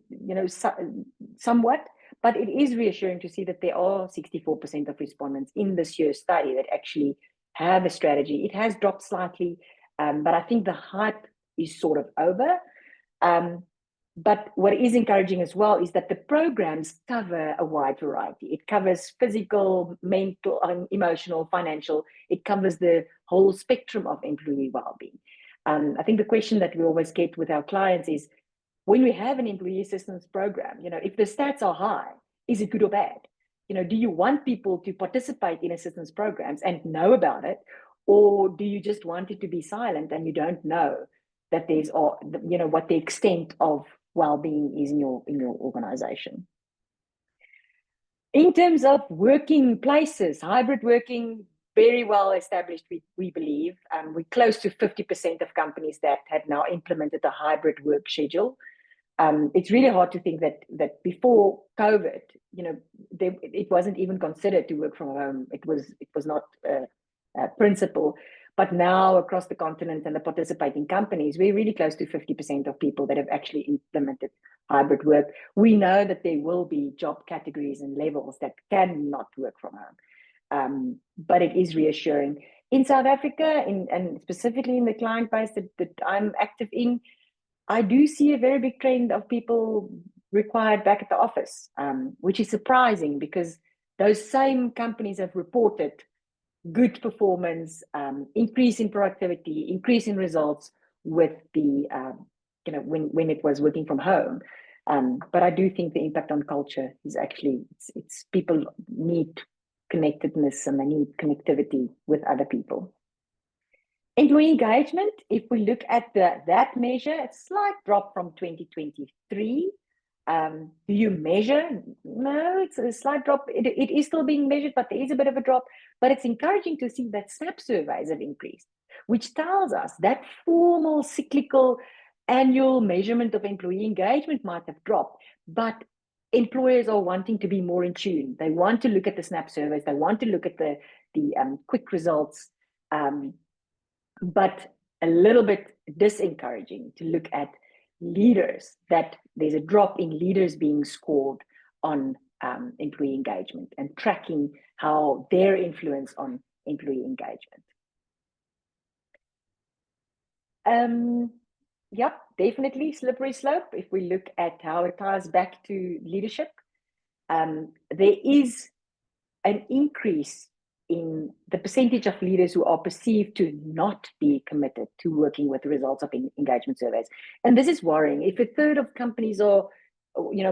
somewhat, but it is reassuring to see that there are 64% of respondents in this year's study that actually have a strategy. It has dropped slightly But I think the hype is sort of over. But what is encouraging as well is that the programs cover a wide variety. It covers physical, mental, emotional, financial. It covers the whole spectrum of employee well-being. I think the question that we always get with our clients is, when we have an employee assistance program, if the stats are high, is it good or bad? Do you want people to participate in assistance programs and know about it, or do you just want it to be silent and you don't know that there's, what the extent of well-being is in your organization? In terms of working places, hybrid working, very well established, we believe. We're close to 50% of companies that have now implemented a hybrid work schedule. It's really hard to think that before COVID, it wasn't even considered to work from home. It was not a principle. But now across the continent and the participating companies, we're really close to 50% of people that have actually implemented hybrid work. We know that there will be job categories and levels that cannot work from home. But it is reassuring. In South Africa, and specifically in the client base that I'm active in, I do see a very big trend of people required back at the office, which is surprising because those same companies have reported good performance, increase in productivity, increase in results with the, when it was working from home. But I do think the impact on culture is actually, it's people need connectedness and they need connectivity with other people. Employee engagement, if we look at that measure, it's a slight drop from 2023. Do you measure? No, it's a slight drop. It is still being measured, but there is a bit of a drop. But it's encouraging to see that SNAP surveys have increased, which tells us that formal cyclical annual measurement of employee engagement might have dropped, but employers are wanting to be more in tune. They want to look at the SNAP surveys. They want to look at the quick results. But a little bit disencouraging to look at leaders, that there's a drop in leaders being scored on employee engagement and tracking how their influence on employee engagement. Yep, definitely slippery slope. If we look at how it ties back to leadership, there is an increase in the percentage of leaders who are perceived to not be committed to working with the results of engagement surveys. And this is worrying. If a third of companies or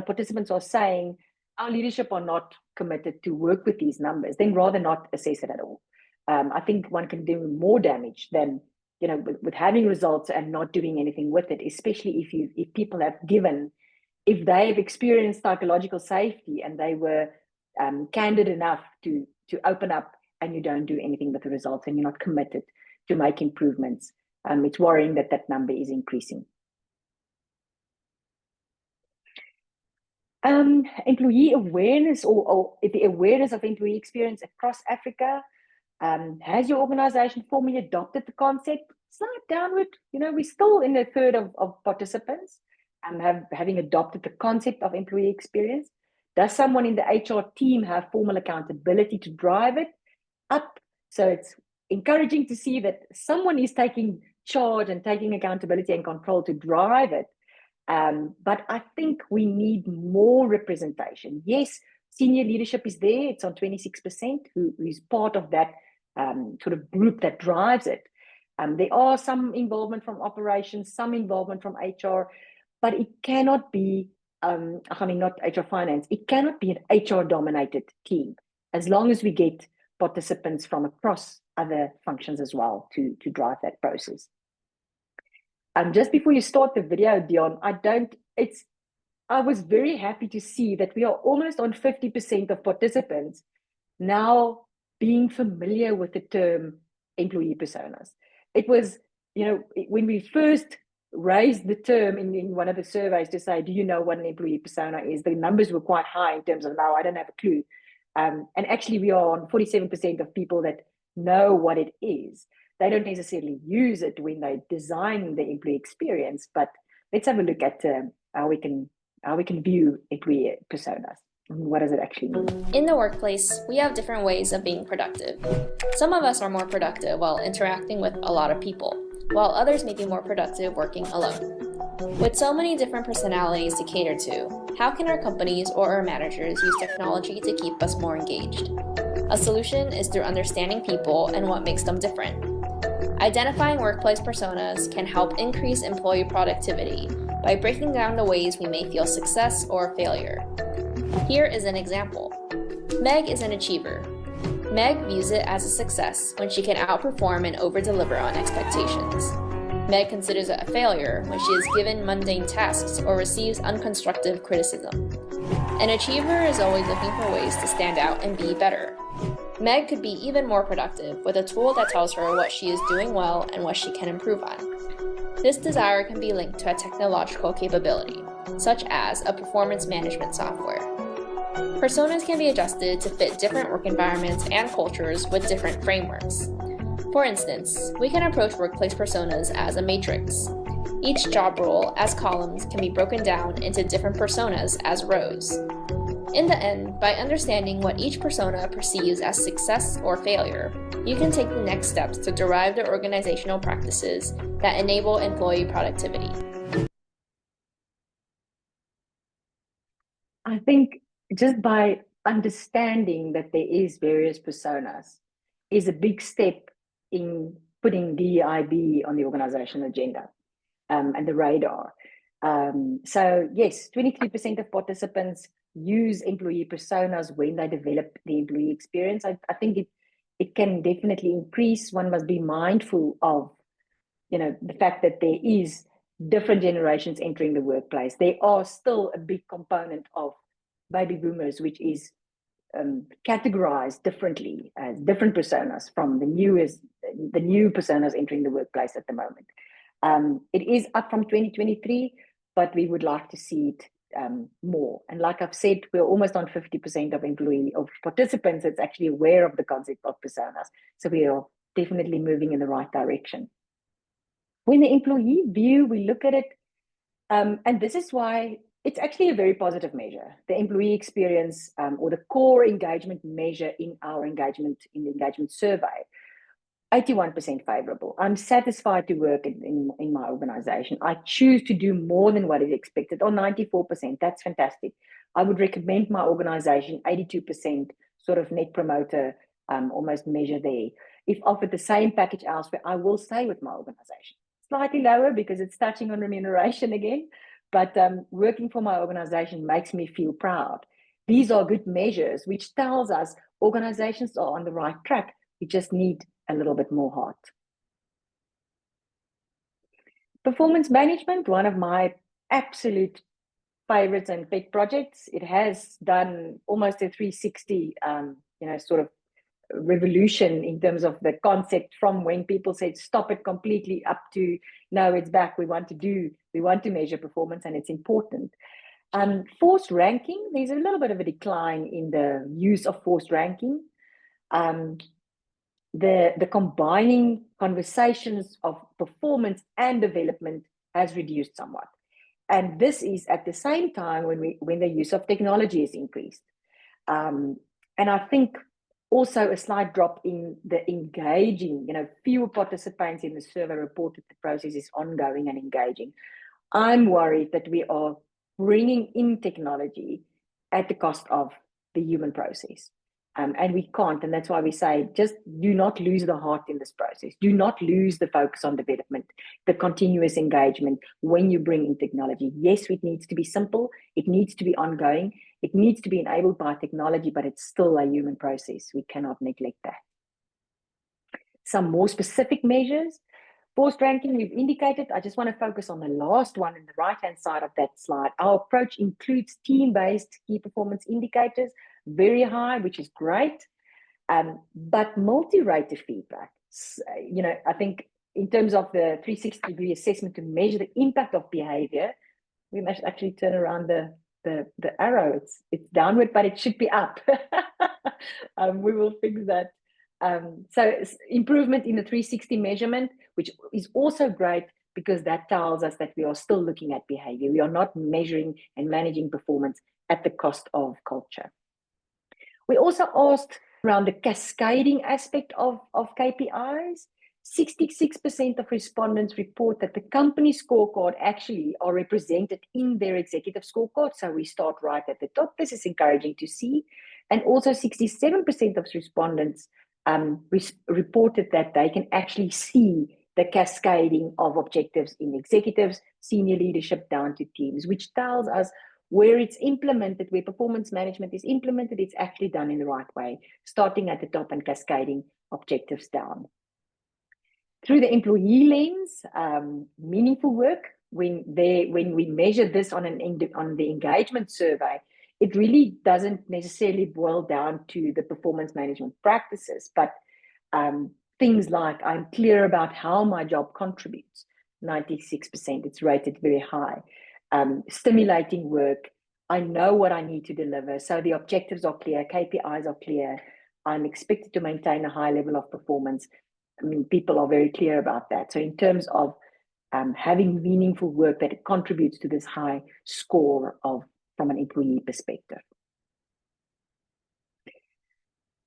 participants are saying our leadership are not committed to work with these numbers, then rather not assess it at all. I think one can do more damage than with having results and not doing anything with it, especially if people have if they've experienced psychological safety and they were candid enough to open up, and you don't do anything with the results and you're not committed to make improvements. It's worrying that number is increasing. Employee awareness or the awareness of employee experience across Africa. Has your organization formally adopted the concept? Slight downward. We're still in a third of participants having adopted the concept of employee experience. Does someone in the HR team have formal accountability to drive it? Up. So it's encouraging to see that someone is taking charge and taking accountability and control to drive it. But I think we need more representation. Yes, senior leadership is there. It's on 26%, who is part of that sort of group that drives it. There are some involvement from operations, some involvement from HR, but it cannot be, not HR finance, it cannot be an HR-dominated team, as long as we get participants from across other functions as well to drive that process. Just before you start the video, Dion, I was very happy to see that we are almost on 50% of participants now being familiar with the term employee personas. It was, when we first raised the term in one of the surveys to say, do you know what an employee persona is? The numbers were quite high in terms of, no, I don't have a clue. And actually we are on 47% of people that know what it is. They don't necessarily use it when they design the employee experience, but let's have a look at how we can view employee personas. What does it actually mean? In the workplace, we have different ways of being productive. Some of us are more productive while interacting with a lot of people. while others may be more productive working alone. With so many different personalities to cater to, how can our companies or our managers use technology to keep us more engaged? A solution is through understanding people and what makes them different. Identifying workplace personas can help increase employee productivity by breaking down the ways we may feel success or failure. Here is an example. Meg is an achiever. Meg views it as a success when she can outperform and over-deliver on expectations. Meg considers it a failure when she is given mundane tasks or receives unconstructive criticism. An achiever is always looking for ways to stand out and be better. Meg could be even more productive with a tool that tells her what she is doing well and what she can improve on. This desire can be linked to a technological capability, such as a performance management software. Personas can be adjusted to fit different work environments and cultures with different frameworks. For instance, we can approach workplace personas as a matrix. Each job role as columns can be broken down into different personas as rows. In the end, by understanding what each persona perceives as success or failure, you can take the next steps to derive the organizational practices that enable employee productivity. I think just by understanding that there is various personas is a big step in putting DEIB on the organizational agenda and the radar. So yes, 23% of participants use employee personas when they develop the employee experience. I think it can definitely increase. One must be mindful of, the fact that there is different generations entering the workplace. They are still a big component of baby boomers, which is categorized differently as different personas from the new personas entering the workplace at the moment. It is up from 2023, but we would like to see it more. And like I've said, we're almost on 50% of participants that's actually aware of the concept of personas. So we are definitely moving in the right direction. When the employee view, we look at it, and this is why it's actually a very positive measure. The employee experience or the core engagement measure in our engagement survey, 81% favorable. I'm satisfied to work in my organization. I choose to do more than what is expected, or 94%. That's fantastic. I would recommend my organization 82% sort of net promoter almost measure there. If offered the same package elsewhere, I will stay with my organization. Slightly lower because it's touching on remuneration again, but working for my organization makes me feel proud. These are good measures, which tells us organizations are on the right track. We just need a little bit more heart. Performance management, one of my absolute favorites and big projects. It has done almost a 360, sort of revolution in terms of the concept from when people said stop it completely up to no, it's back. We want to measure performance, and it's important. Forced ranking, there's a little bit of a decline in the use of forced ranking. The combining conversations of performance and development has reduced somewhat. And this is at the same time when the use of technology is increased. And I think also a slight drop in the engaging, fewer participants in the survey reported the process is ongoing and engaging. I'm worried that we are bringing in technology at the cost of the human process. And we can't, and that's why we say, just do not lose the heart in this process. Do not lose the focus on development, the continuous engagement when you bring in technology. Yes, it needs to be simple. It needs to be ongoing. It needs to be enabled by technology, but it's still a human process. We cannot neglect that. Some more specific measures. Forced ranking, we've indicated. I just want to focus on the last one in the right-hand side of that slide. Our approach includes team-based key performance indicators, very high, which is great, but multi-rater feedback. I think in terms of the 360-degree assessment to measure the impact of behavior, we must actually turn around the arrow. It's downward, but it should be up. We will fix that. So improvement in the 360 measurement, which is also great because that tells us that we are still looking at behavior. We are not measuring and managing performance at the cost of culture. We also asked around the cascading aspect of KPIs. 66% of respondents report that the company scorecard actually are represented in their executive scorecard. So we start right at the top. This is encouraging to see. And also 67% of respondents reported that they can actually see the cascading of objectives in executives, senior leadership down to teams, which tells us where it's implemented, where performance management is implemented, it's actually done in the right way, starting at the top and cascading objectives down. Through the employee lens, meaningful work, when we measure this on the engagement survey, it really doesn't necessarily boil down to the performance management practices, but things like I'm clear about how my job contributes, 96%, it's rated very high. Stimulating work, I know what I need to deliver, so the objectives are clear, KPIs are clear, I'm expected to maintain a high level of performance. I mean, people are very clear about that. So in terms of having meaningful work that contributes to this high score from an employee perspective.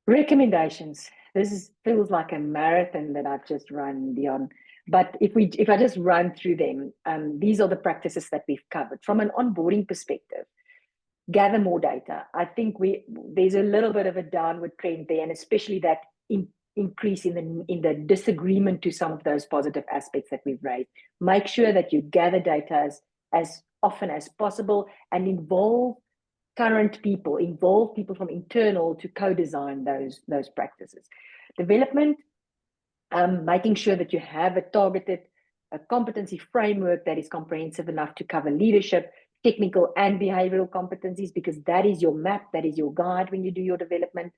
Recommendations. This feels like a marathon that I've just run, Dion. But if I just run through them, these are the practices that we've covered. From an onboarding perspective, gather more data. I think there's a little bit of a downward trend there, and especially that increase in the disagreement to some of those positive aspects that we've raised. Make sure that you gather data as often as possible and involve current people, involve people from internal to co-design those practices. Development, making sure that you have a targeted competency framework that is comprehensive enough to cover leadership, technical and behavioral competencies, because that is your map, that is your guide when you do your development.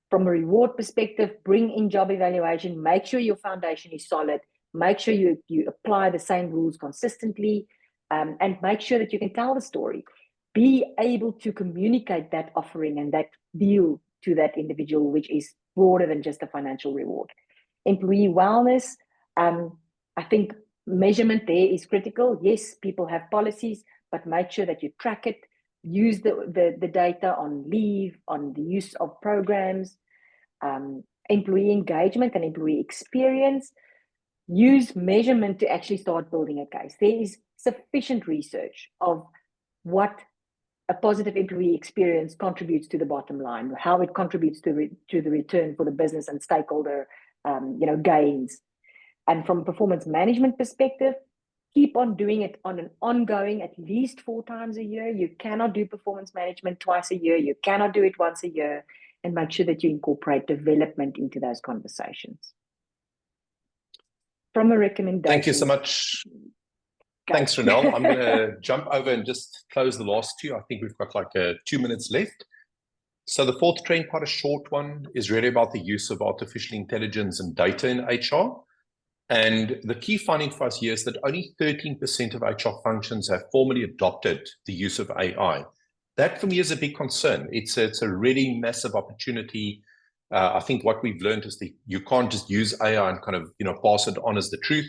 From a reward perspective, bring in job evaluation, make sure your foundation is solid, make sure you apply the same rules consistently, and make sure that you can tell the story. Be able to communicate that offering and that deal to that individual, which is broader than just a financial reward. Employee wellness, I think measurement there is critical. Yes, people have policies, but make sure that you track it. Use the data on leave, on the use of programs, employee engagement and employee experience. Use measurement to actually start building a case. There is sufficient research of what a positive employee experience contributes to the bottom line, how it contributes to the return for the business and stakeholder gains. And from a performance management perspective, keep on doing it on an ongoing, at least 4 times a year. You cannot do performance management twice a year. You cannot do it once a year, and make sure that you incorporate development into those conversations. From a recommendation. Thank you so much. Thanks, Ronelle. I'm going to jump over and just close the last 2. I think we've got like 2 minutes left. So the 4th trend, quite a short one, is really about the use of artificial intelligence and data in HR. And the key finding for us here is that only 13% of HR functions have formally adopted the use of AI. That for me is a big concern. It's a really massive opportunity. I think what we've learned is that you can't just use AI and kind of pass it on as the truth.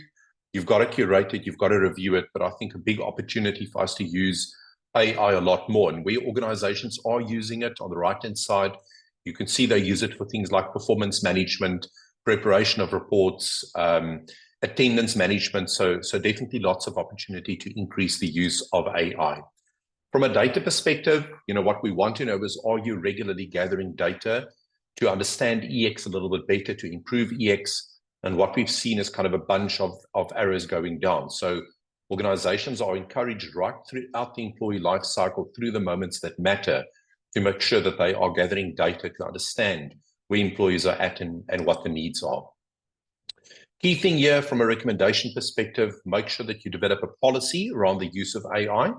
You've got to curate it, you've got to review it. But I think a big opportunity for us to use AI a lot more. And where organizations are using it on the right-hand side, you can see they use it for things like performance management, preparation of reports, attendance management. So definitely lots of opportunity to increase the use of AI. From a data perspective, what we want to know is, are you regularly gathering data to understand EX a little bit better, to improve EX? And what we've seen is kind of a bunch of arrows going down. So organizations are encouraged right throughout the employee life cycle, through the moments that matter, to make sure that they are gathering data to understand where employees are at and what the needs are. Key thing here from a recommendation perspective, make sure that you develop a policy around the use of AI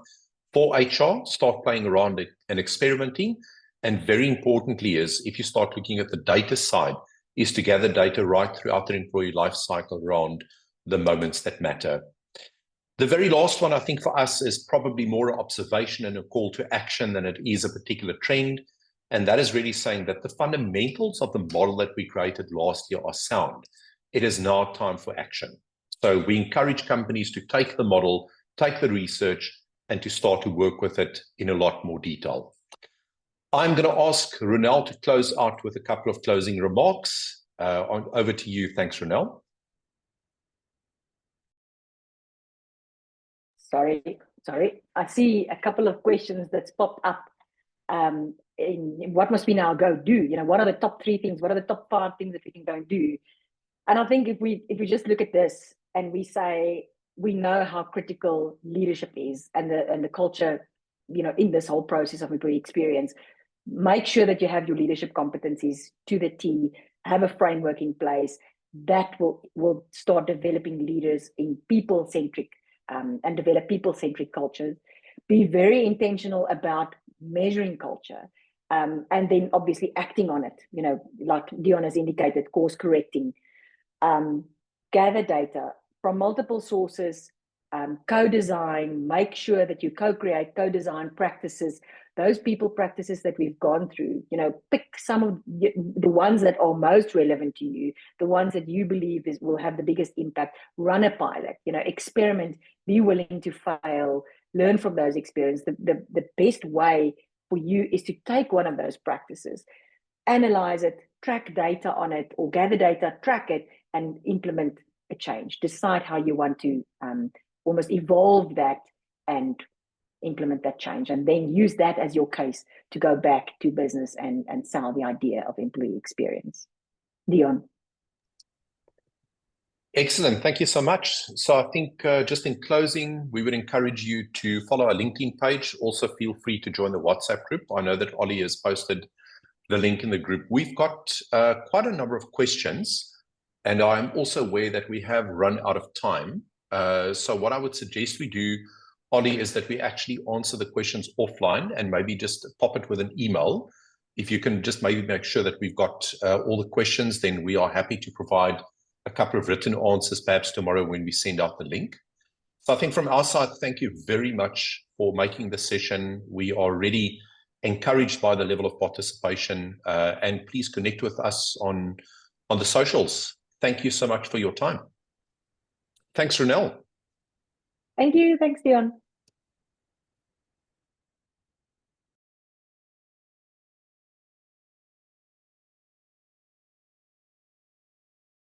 for HR, start playing around it and experimenting. And very importantly is, if you start looking at the data side, is to gather data right throughout the employee life cycle around the moments that matter. The very last one, I think, for us is probably more observation and a call to action than it is a particular trend. And that is really saying that the fundamentals of the model that we created last year are sound. It is now time for action. So we encourage companies to take the model, take the research, and to start to work with it in a lot more detail. I'm going to ask Ronelle to close out with a couple of closing remarks. Over to you. Thanks, Ronelle. sorry. I see a couple of questions that's popped up. In what must we now go do? You know, what are the top 3 things? What are the top 5 things that we can go and do? And I think if we just look at this and we say, we know how critical leadership is and the culture, you know, in this whole process of employee experience, make sure that you have your leadership competencies to the T, have a framework in place that will start developing leaders in people-centric and develop people-centric cultures. Be very intentional about measuring culture and then obviously acting on it, you know, like Dion has indicated, course correcting. Gather data from multiple sources, co-design, make sure that you co-create, co-design practices, those people practices that we've gone through, you know, pick some of the ones that are most relevant to you, the ones that you believe will have the biggest impact, run a pilot, you know, experiment, be willing to fail, learn from those experiences. The best way for you is to take one of those practices, analyze it, track data on it, or gather data, track it, and implement a change. Decide how you want to almost evolve that and implement that change, and then use that as your case to go back to business and sell the idea of employee experience. Dion. Excellent. Thank you so much. So I think just in closing, we would encourage you to follow our LinkedIn page. Also feel free to join the WhatsApp group. I know that Ollie has posted the link in the group. We've got quite a number of questions, and I'm also aware that we have run out of time. So what I would suggest we do, Ollie, is that we actually answer the questions offline and maybe just pop it with an email. If you can just maybe make sure that we've got all the questions, then we are happy to provide a couple of written answers perhaps tomorrow when we send out the link. So I think from our side, thank you very much for making the session. We are really encouraged by the level of participation, and please connect with us on the socials. Thank you so much for your time. Thanks, Ronelle. Thank you. Thanks, Dion.